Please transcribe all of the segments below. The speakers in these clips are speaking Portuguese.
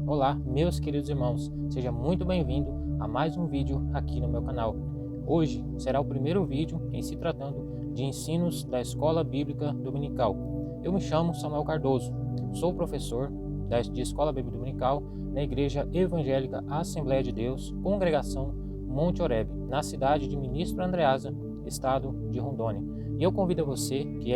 Olá, meus queridos irmãos, seja muito bem-vindo a mais um vídeo aqui no meu canal. Hoje será o primeiro vídeo em se tratando de ensinos da Escola Bíblica Dominical. Eu me chamo Samuel Cardoso, sou professor de Escola Bíblica Dominical na Igreja Evangélica Assembleia de Deus, Congregação Monte Oreb, na cidade de Ministro Andreasa, estado de Rondônia. E eu convido você que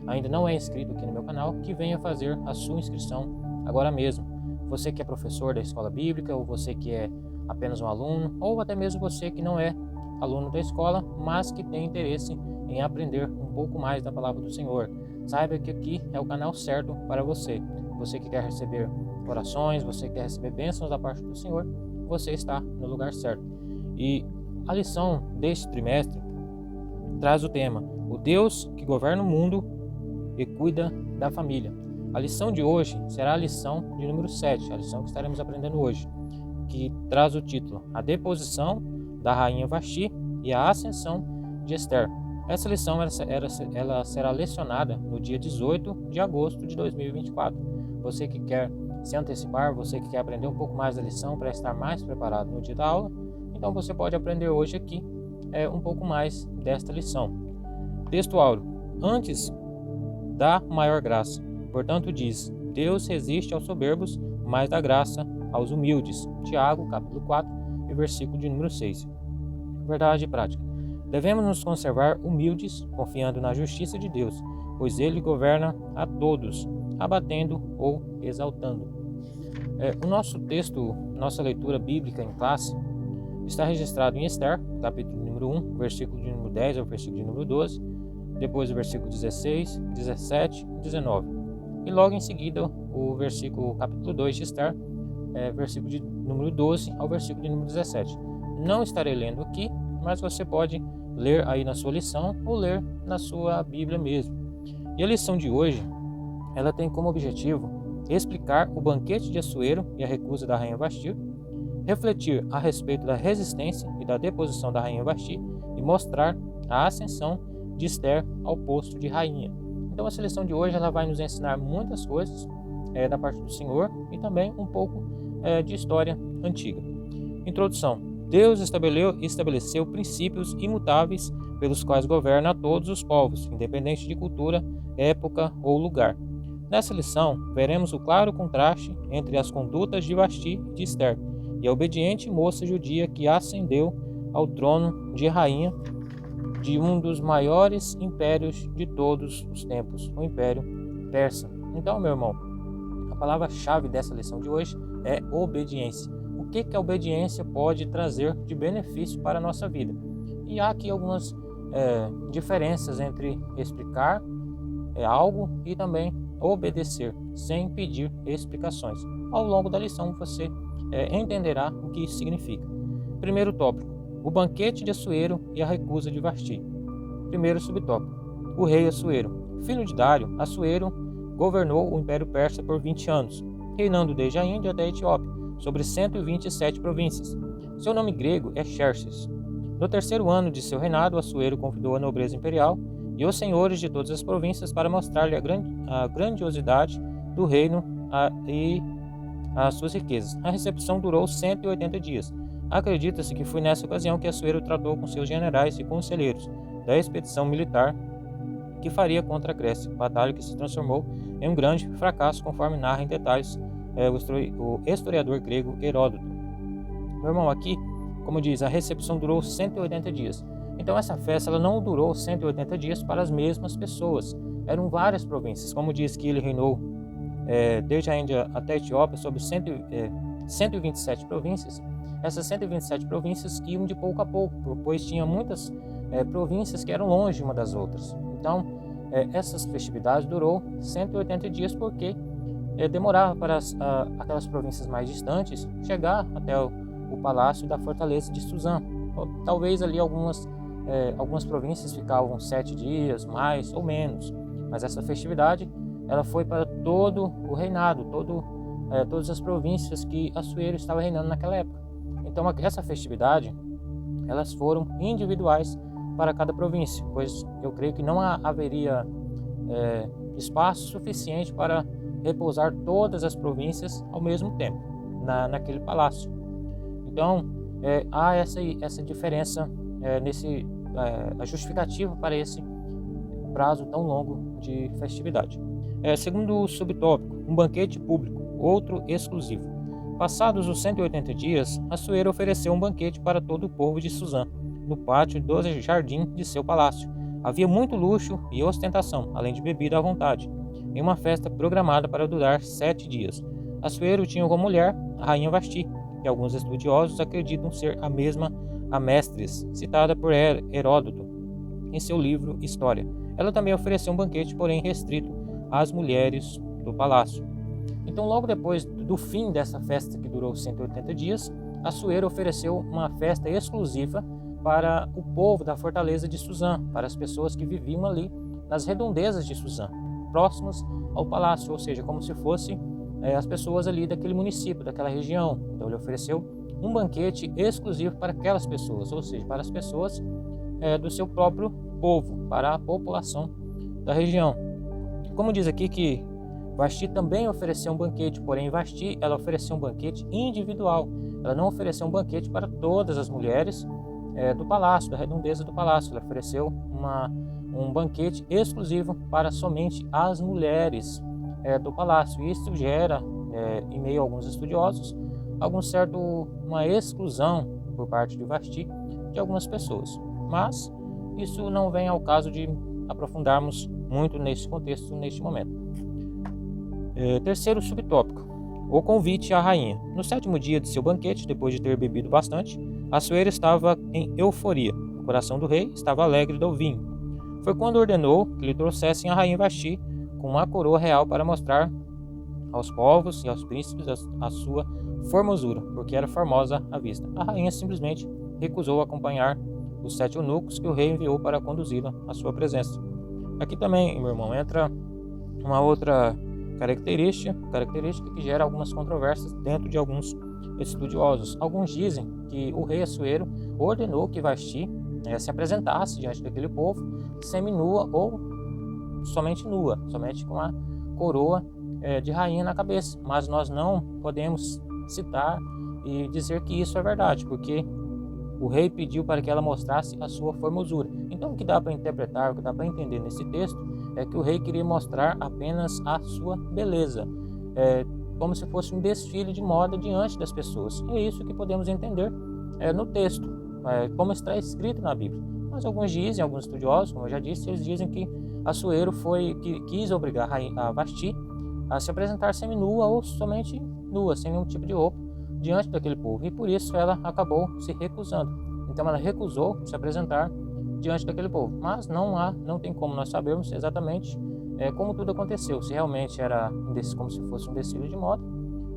ainda não é inscrito aqui no meu canal, que venha fazer a sua inscrição agora mesmo. Você que é professor da escola bíblica, ou você que é apenas um aluno, ou até mesmo você que não é aluno da escola, mas que tem interesse em aprender um pouco mais da palavra do Senhor. Saiba que aqui é o canal certo para você. Você que quer receber orações, você que quer receber bênçãos da parte do Senhor, você está no lugar certo. E a lição deste trimestre traz o tema: o Deus que governa o mundo e cuida da família. A lição de hoje será a lição de número 7, a lição que estaremos aprendendo hoje, que traz o título: A Deposição da Rainha Vasti e a Ascensão de Esther. Essa lição ela será lecionada no dia 18 de agosto de 2024. Você que quer se antecipar, você que quer aprender um pouco mais da lição para estar mais preparado no dia da aula, então você pode aprender hoje aqui um pouco mais desta lição. Texto áureo: antes da maior graça. Portanto diz: Deus resiste aos soberbos, mas dá graça aos humildes. Tiago, capítulo 4, e versículo de número 6. Verdade e prática. Devemos nos conservar humildes, confiando na justiça de Deus, pois Ele governa a todos, abatendo ou exaltando. O nosso texto, nossa leitura bíblica em classe, está registrado em Esther, capítulo número 1, versículo de número 10 ao versículo de número 12, depois o versículo 16, 17 e 19. E logo em seguida o versículo capítulo 2 de Esther, versículo de número 12 ao versículo de número 17. Não estarei lendo aqui, mas você pode ler aí na sua lição ou ler na sua Bíblia mesmo. E a lição de hoje, ela tem como objetivo explicar o banquete de Assuero e a recusa da rainha Vasti, refletir a respeito da resistência e da deposição da rainha Vasti e mostrar a ascensão de Esther ao posto de rainha. Então, essa lição de hoje ela vai nos ensinar muitas coisas da parte do Senhor e também um pouco de história antiga. Introdução: Deus estabeleceu princípios imutáveis pelos quais governa a todos os povos, independente de cultura, época ou lugar. Nessa lição, veremos o claro contraste entre as condutas de Vasti e de Esther e a obediente moça judia que ascendeu ao trono de rainha de um dos maiores impérios de todos os tempos, o Império Persa. Então, meu irmão, a palavra-chave dessa lição de hoje é obediência. O que a obediência pode trazer de benefício para a nossa vida? E há aqui algumas diferenças entre explicar algo e também obedecer, sem pedir explicações. Ao longo da lição você entenderá o que isso significa. Primeiro tópico: o banquete de Assuero e a recusa de Vasti. Primeiro subtópico: o rei Assuero. Filho de Dário, Assuero governou o Império Persa por 20 anos, reinando desde a Índia até a Etiópia, sobre 127 províncias. Seu nome grego é Xerxes. No terceiro ano de seu reinado, Assuero convidou a nobreza imperial e os senhores de todas as províncias para mostrar-lhe a grandiosidade do reino e as suas riquezas. A recepção durou 180 dias. Acredita-se que foi nessa ocasião que Assuero tratou com seus generais e conselheiros da expedição militar que faria contra a Grécia, batalha que se transformou em um grande fracasso, conforme narra em detalhes o historiador grego Heródoto. Meu irmão, aqui, como diz, a recepção durou 180 dias. Então essa festa ela não durou 180 dias para as mesmas pessoas. Eram várias províncias. Como diz que ele reinou desde a Índia até a Etiópia sobre 127 províncias. Essas 127 províncias iam de pouco a pouco, pois tinha muitas províncias que eram longe uma das outras. Então, essas festividades durou 180 dias porque demorava para aquelas províncias mais distantes chegar até o palácio da fortaleza de Suzã. Talvez ali algumas províncias ficavam 7 dias, mais ou menos. Mas essa festividade ela foi para todo o reinado, todas as províncias que Assuero estava reinando naquela época. Então, essa festividade, elas foram individuais para cada província, pois eu creio que não haveria espaço suficiente para repousar todas as províncias ao mesmo tempo naquele palácio. Então há essa diferença a justificativa para esse prazo tão longo de festividade. Segundo o subtópico, um banquete público, outro exclusivo. Passados os 180 dias, Assuero ofereceu um banquete para todo o povo de Suzã, no pátio do jardim de seu palácio. Havia muito luxo e ostentação, além de bebida à vontade, em uma festa programada para durar 7 dias. Assuero tinha como mulher a rainha Vasti, que alguns estudiosos acreditam ser a mesma Amestris, citada por Heródoto em seu livro História. Ela também ofereceu um banquete, porém restrito às mulheres do palácio. Então, logo depois do fim dessa festa, que durou 180 dias, Assuero ofereceu uma festa exclusiva para o povo da fortaleza de Suzã, para as pessoas que viviam ali nas redondezas de Suzã, próximas ao palácio, ou seja, como se fosse as pessoas ali daquele município, daquela região. Então ele ofereceu um banquete exclusivo para aquelas pessoas, ou seja, para as pessoas do seu próprio povo, para a população da região. Como diz aqui que Vasti também ofereceu um banquete, porém Vasti ela ofereceu um banquete individual. Ela não ofereceu um banquete para todas as mulheres do palácio, da redondeza do palácio. Ela ofereceu um banquete exclusivo para somente as mulheres do palácio. Isso gera, em meio a alguns estudiosos, uma exclusão por parte de Vasti de algumas pessoas. Mas isso não vem ao caso de aprofundarmos muito nesse contexto, neste momento. Terceiro subtópico, o convite à rainha. No 7º dia de seu banquete, depois de ter bebido bastante, Assuero estava em euforia. O coração do rei estava alegre do vinho. Foi quando ordenou que lhe trouxessem a rainha Vasti com uma coroa real para mostrar aos povos e aos príncipes a sua formosura, porque era formosa à vista. A rainha simplesmente recusou acompanhar os 7 eunucos que o rei enviou para conduzi-la à sua presença. Aqui também, meu irmão, entra uma outra característica que gera algumas controvérsias dentro de alguns estudiosos. Alguns dizem que o rei Assuero ordenou que Vasti se apresentasse diante daquele povo seminua ou somente nua, somente com a coroa de rainha na cabeça. Mas nós não podemos citar e dizer que isso é verdade, porque o rei pediu para que ela mostrasse a sua formosura. Então o que dá para interpretar, o que dá para entender nesse texto é que o rei queria mostrar apenas a sua beleza, como se fosse um desfile de moda diante das pessoas. E é isso que podemos entender no texto, como está escrito na Bíblia. Mas alguns dizem, alguns estudiosos, como eu já disse, eles dizem que Assuero quis obrigar a Vasti a se apresentar seminua ou somente nua, sem nenhum tipo de roupa, diante daquele povo, e por isso ela acabou se recusando. Então ela recusou se apresentar diante daquele povo, mas não tem como nós sabermos exatamente como tudo aconteceu, se realmente era como se fosse um desfile de moda,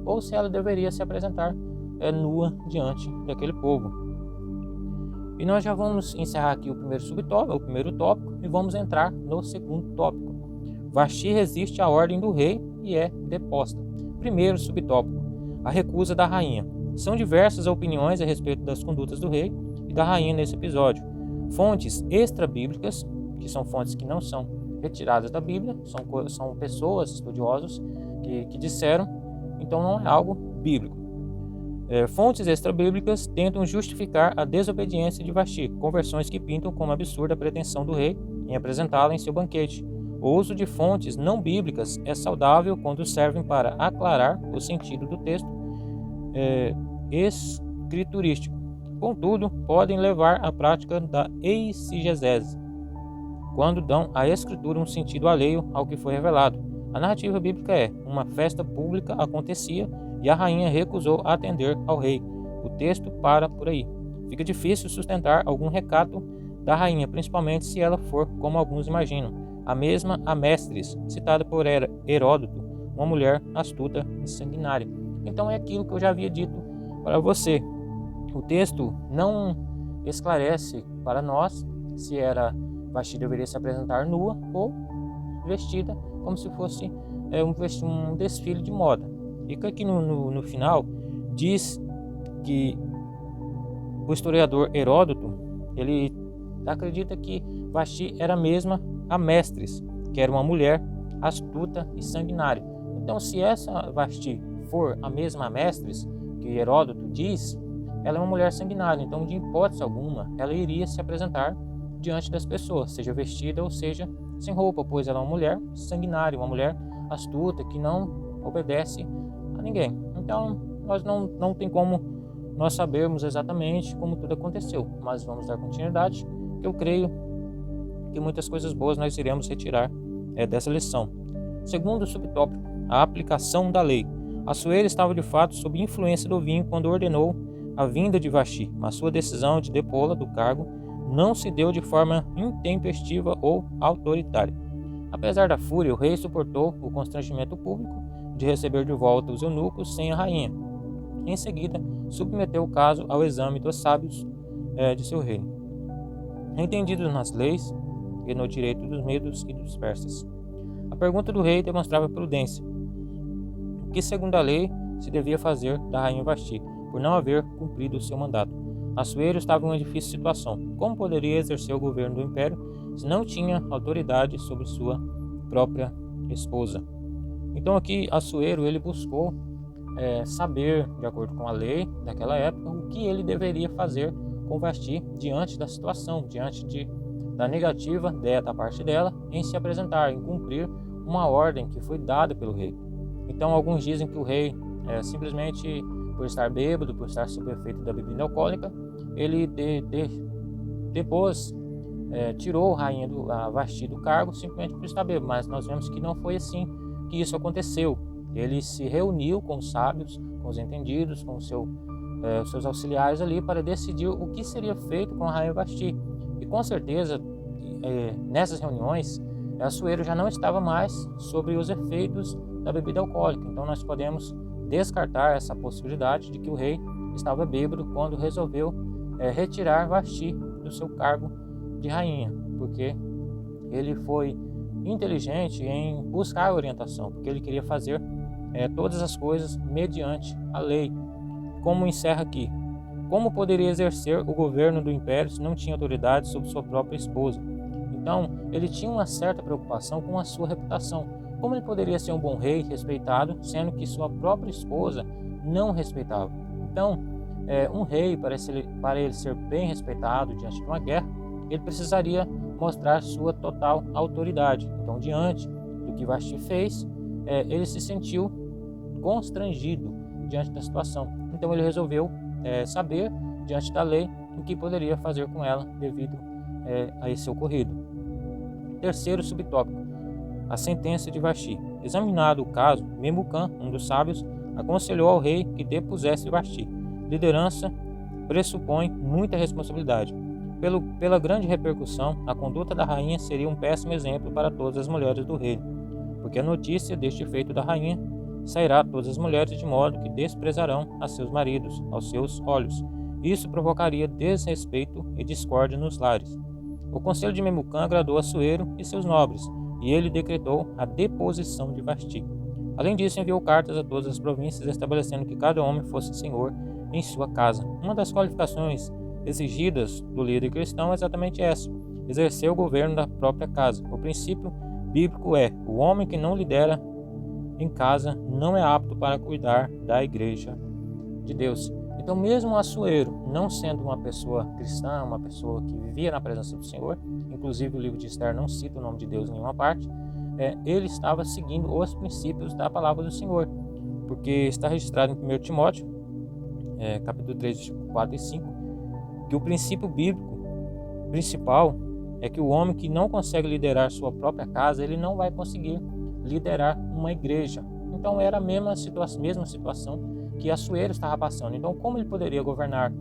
ou se ela deveria se apresentar nua diante daquele povo. E nós já vamos encerrar aqui o primeiro tópico, e vamos entrar no segundo tópico. Vasti resiste à ordem do rei e é deposta. Primeiro subtópico, a recusa da rainha. São diversas opiniões a respeito das condutas do rei e da rainha nesse episódio. Fontes extra-bíblicas, que são fontes que não são retiradas da Bíblia, são pessoas, estudiosos, que disseram, então não é algo bíblico. Fontes extra-bíblicas tentam justificar a desobediência de Vasti, com versões que pintam como absurda a pretensão do rei em apresentá-la em seu banquete. O uso de fontes não bíblicas é saudável quando servem para aclarar o sentido do texto escriturístico. Contudo, podem levar à prática da exegese, quando dão à escritura um sentido alheio ao que foi revelado. A narrativa bíblica uma festa pública acontecia e a rainha recusou atender ao rei. O texto para por aí. Fica difícil sustentar algum recato da rainha, principalmente se ela for como alguns imaginam, a mesma Amestris, citada por Heródoto, uma mulher astuta e sanguinária. Então é aquilo que eu já havia dito para você. O texto não esclarece para nós se Vasti deveria se apresentar nua ou vestida como se fosse um desfile de moda. E aqui no final diz que o historiador Heródoto ele acredita que Vasti era a mesma Amestris, que era uma mulher astuta e sanguinária. Então, se essa Vasti for a mesma Mestres que Heródoto diz, ela é uma mulher sanguinária, então de hipótese alguma ela iria se apresentar diante das pessoas, seja vestida ou seja sem roupa, pois ela é uma mulher sanguinária, uma mulher astuta que não obedece a ninguém. Então nós não tem como nós sabermos exatamente como tudo aconteceu, mas vamos dar continuidade, que eu creio que muitas coisas boas nós iremos retirar dessa lição. Segundo subtópico, a aplicação da lei. Assuero estava de fato sob influência do vinho quando ordenou a vinda de Vasti, mas sua decisão de depô-la do cargo não se deu de forma intempestiva ou autoritária. Apesar da fúria, o rei suportou o constrangimento público de receber de volta os eunucos sem a rainha. Em seguida, submeteu o caso ao exame dos sábios de seu reino, entendidos nas leis e no direito dos medos e dos persas. A pergunta do rei demonstrava prudência. O que, segundo a lei, se devia fazer da rainha Vasti, por não haver cumprido o seu mandato? Assuero estava em uma difícil situação. Como poderia exercer o governo do império se não tinha autoridade sobre sua própria esposa? Então aqui Assuero ele buscou saber, de acordo com a lei daquela época, o que ele deveria fazer com Vasti diante da situação, diante da negativa da parte dela em se apresentar, em cumprir uma ordem que foi dada pelo rei. Então alguns dizem que o rei simplesmente por estar bêbado, por estar sob o efeito da bebida alcoólica, ele depois tirou a Vasti do cargo simplesmente por estar bêbado, mas nós vemos que não foi assim que isso aconteceu. Ele se reuniu com os sábios, com os entendidos, com os seus auxiliares ali para decidir o que seria feito com a rainha Vasti. E com certeza, nessas reuniões, Assuero já não estava mais sobre os efeitos da bebida alcoólica. Então nós podemos descartar essa possibilidade de que o rei estava bêbado quando resolveu retirar Vasti do seu cargo de rainha, porque ele foi inteligente em buscar a orientação, porque ele queria fazer todas as coisas mediante a lei. Como encerra aqui: como poderia exercer o governo do império se não tinha autoridade sobre sua própria esposa? Então, ele tinha uma certa preocupação com a sua reputação. Como ele poderia ser um bom rei respeitado, sendo que sua própria esposa não respeitava? Então, um rei, para ele ser bem respeitado diante de uma guerra, ele precisaria mostrar sua total autoridade. Então, diante do que Vasti fez, ele se sentiu constrangido diante da situação. Então, ele resolveu saber, diante da lei, o que poderia fazer com ela devido a esse ocorrido. Terceiro subtópico, a sentença de Vasti. Examinado o caso, Memucã, um dos sábios, aconselhou ao rei que depusesse Vasti. Liderança pressupõe muita responsabilidade. Pela grande repercussão, a conduta da rainha seria um péssimo exemplo para todas as mulheres do reino, porque a notícia deste feito da rainha sairá a todas as mulheres de modo que desprezarão a seus maridos, aos seus olhos. Isso provocaria desrespeito e discórdia nos lares. O conselho de Memucã agradou a Assuero e seus nobres, e ele decretou a deposição de Vasti. Além disso, enviou cartas a todas as províncias estabelecendo que cada homem fosse senhor em sua casa. Uma das qualificações exigidas do líder cristão é exatamente essa: exercer o governo da própria casa. O princípio bíblico é: o homem que não lidera em casa não é apto para cuidar da igreja de Deus. Então, mesmo Assuero, não sendo uma pessoa cristã, uma pessoa que vivia na presença do Senhor, inclusive o livro de Esther não cita o nome de Deus em nenhuma parte, ele estava seguindo os princípios da palavra do Senhor, porque está registrado em 1 Timóteo, capítulo 3, 4 e 5, que o princípio bíblico principal é que o homem que não consegue liderar sua própria casa, ele não vai conseguir liderar uma igreja. Então era a mesma situação que Assuero estava passando. Então, como ele poderia governar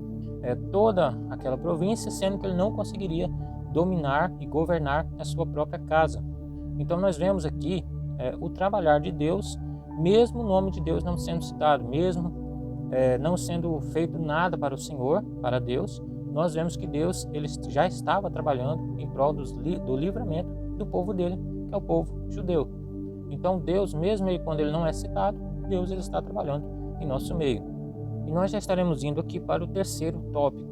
toda aquela província, sendo que ele não conseguiria dominar e governar a sua própria casa? Então nós vemos aqui o trabalhar de Deus, mesmo o nome de Deus não sendo citado, mesmo não sendo feito nada para o Senhor, para Deus, nós vemos que Deus ele já estava trabalhando em prol do livramento do povo dele, que é o povo judeu. Então Deus, mesmo quando ele não é citado, Deus ele está trabalhando em nosso meio. E nós já estaremos indo aqui para o terceiro tópico.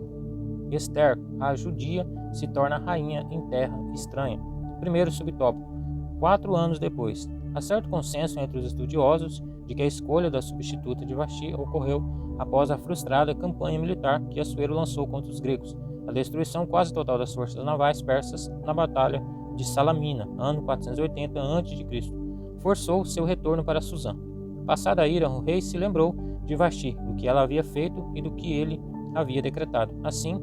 Esther, a judia, se torna rainha em terra estranha. Primeiro subtópico. 4 anos depois. Há certo consenso entre os estudiosos de que a escolha da substituta de Vasti ocorreu após a frustrada campanha militar que Assuero lançou contra os gregos, a destruição quase total das forças navais persas na Batalha de Salamina, ano 480 a.C., forçou seu retorno para Suzã. Passada a ira, o rei se lembrou de Vasti, do que ela havia feito e do que ele havia decretado. Assim,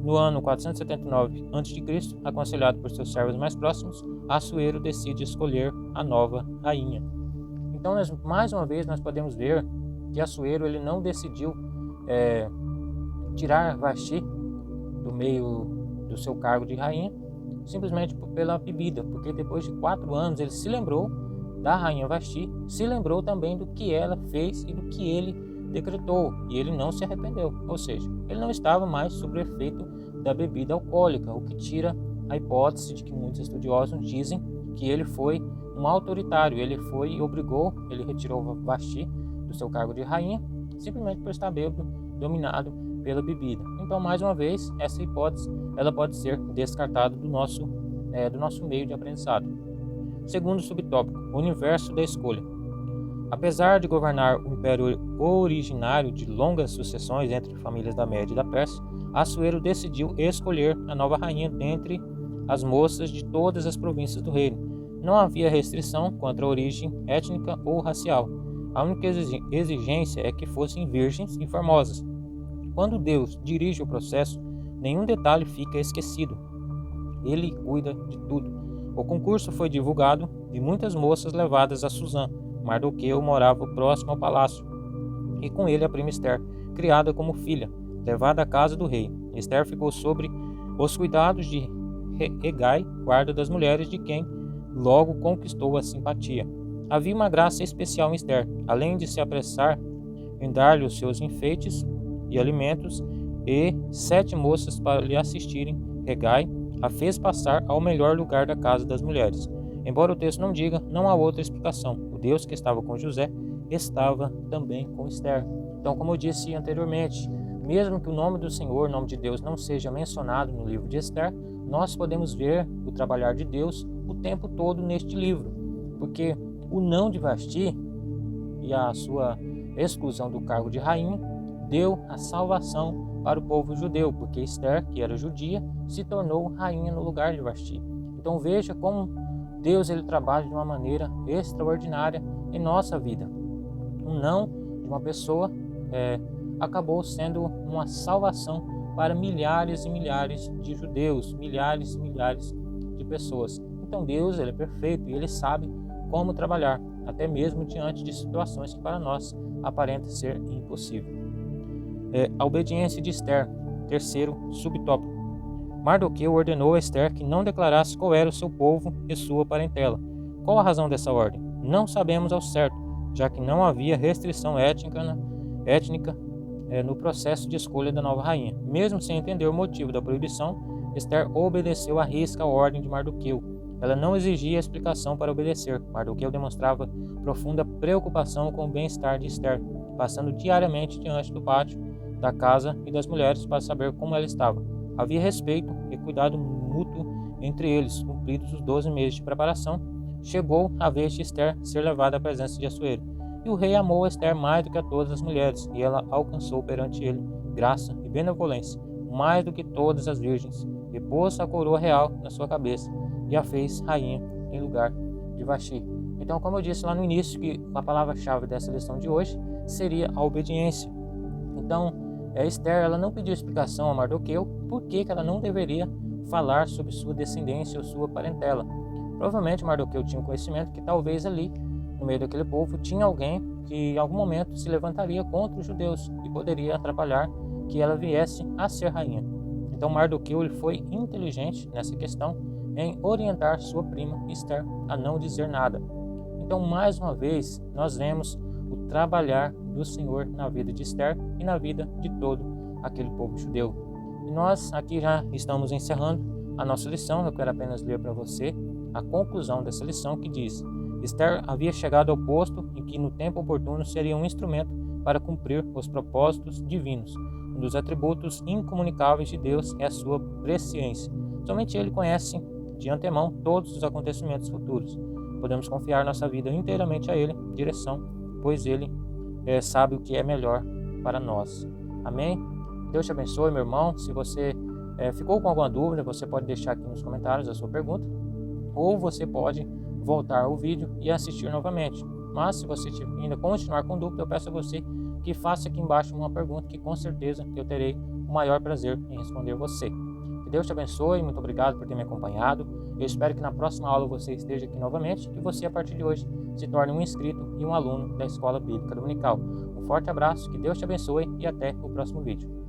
no ano 479 a.C., aconselhado por seus servos mais próximos, Assuero decide escolher a nova rainha. Então, mais uma vez, nós podemos ver que Assuero ele não decidiu tirar Vasti do meio do seu cargo de rainha, simplesmente pela bebida, porque depois de 4 anos ele se lembrou da rainha Vasti, se lembrou também do que ela fez e do que ele decretou, e ele não se arrependeu, ou seja, ele não estava mais sob o efeito da bebida alcoólica, o que tira a hipótese de que muitos estudiosos dizem que ele foi um autoritário, ele retirou Vasti do seu cargo de rainha, simplesmente por estar bêbado, dominado pela bebida. Então, mais uma vez, essa hipótese ela pode ser descartada do nosso meio de aprendizado. Segundo subtópico, o universo da escolha. Apesar de governar o império originário de longas sucessões entre famílias da Média e da Pérsia, Assuero decidiu escolher a nova rainha dentre as moças de todas as províncias do reino. Não havia restrição quanto à origem étnica ou racial. A única exigência é que fossem virgens e formosas. Quando Deus dirige o processo, nenhum detalhe fica esquecido. Ele cuida de tudo. O concurso foi divulgado e muitas moças levadas a Suzã. Mardoqueu morava próximo ao palácio, e com ele a prima Esther, criada como filha, levada à casa do rei. Esther ficou sob os cuidados de Hegai, guarda das mulheres, de quem logo conquistou a simpatia. Havia uma graça especial em Esther, além de se apressar em dar-lhe os seus enfeites e alimentos, e 7 moças para lhe assistirem. Hegai a fez passar ao melhor lugar da casa das mulheres. Embora o texto não diga, não há outra explicação. O Deus que estava com José estava também com Esther. Então, como eu disse anteriormente, mesmo que o nome do Senhor, o nome de Deus, não seja mencionado no livro de Esther, nós podemos ver o trabalhar de Deus o tempo todo neste livro, porque o não de Vasti e a sua exclusão do cargo de rainha deu a salvação para o povo judeu, porque Esther, que era judia, se tornou rainha no lugar de Vasti. Então veja como Deus ele trabalha de uma maneira extraordinária em nossa vida. Um não de uma pessoa acabou sendo uma salvação para milhares e milhares de judeus, milhares e milhares de pessoas. Então Deus ele é perfeito e ele sabe como trabalhar, até mesmo diante de situações que para nós aparentam ser impossível. A obediência de Esther, terceiro subtópico. Mardoqueu ordenou a Esther que não declarasse qual era o seu povo e sua parentela. Qual a razão dessa ordem? Não sabemos ao certo, já que não havia restrição étnica no processo de escolha da nova rainha. Mesmo sem entender o motivo da proibição, Esther obedeceu à risca a ordem de Mardoqueu. Ela não exigia explicação para obedecer. Mardoqueu demonstrava profunda preocupação com o bem-estar de Esther, passando diariamente diante do pátio da casa e das mulheres para saber como ela estava. Havia respeito e cuidado mútuo entre eles. Cumpridos os 12 meses de preparação, chegou a vez de Esther ser levada à presença de Assuero. E o rei amou Esther mais do que a todas as mulheres, e ela alcançou perante ele graça e benevolência, mais do que todas as virgens, e pôs a coroa real na sua cabeça, e a fez rainha em lugar de Vasti. Então, como eu disse lá no início, que a palavra-chave dessa lição de hoje seria a obediência. Então, Esther ela não pediu explicação a Mardoqueu por que ela não deveria falar sobre sua descendência ou sua parentela. Provavelmente Mardoqueu tinha um conhecimento que talvez ali, no meio daquele povo, tinha alguém que em algum momento se levantaria contra os judeus e poderia atrapalhar que ela viesse a ser rainha. Então Mardoqueu ele foi inteligente nessa questão em orientar sua prima Esther a não dizer nada. Então, mais uma vez, nós vemos o trabalhar do Senhor na vida de Esther e na vida de todo aquele povo judeu. E nós aqui já estamos encerrando a nossa lição. Eu quero apenas ler para você a conclusão dessa lição, que diz: Esther havia chegado ao posto em que no tempo oportuno seria um instrumento para cumprir os propósitos divinos. Um dos atributos incomunicáveis de Deus é a sua presciência. Somente Ele conhece de antemão todos os acontecimentos futuros. podemos confiar nossa vida inteiramente a Ele, direção, pois Ele sabe o que é melhor para nós. Amém? Deus te abençoe, meu irmão. Se você ficou com alguma dúvida, você pode deixar aqui nos comentários a sua pergunta, ou você pode voltar ao vídeo e assistir novamente. Mas se você ainda continuar com dúvida, eu peço a você que faça aqui embaixo uma pergunta que com certeza eu terei o maior prazer em responder você. Que Deus te abençoe, muito obrigado por ter me acompanhado. Eu espero que na próxima aula você esteja aqui novamente e você, a partir de hoje, se torne um inscrito e um aluno da Escola Bíblica Dominical. Um forte abraço, que Deus te abençoe e até o próximo vídeo.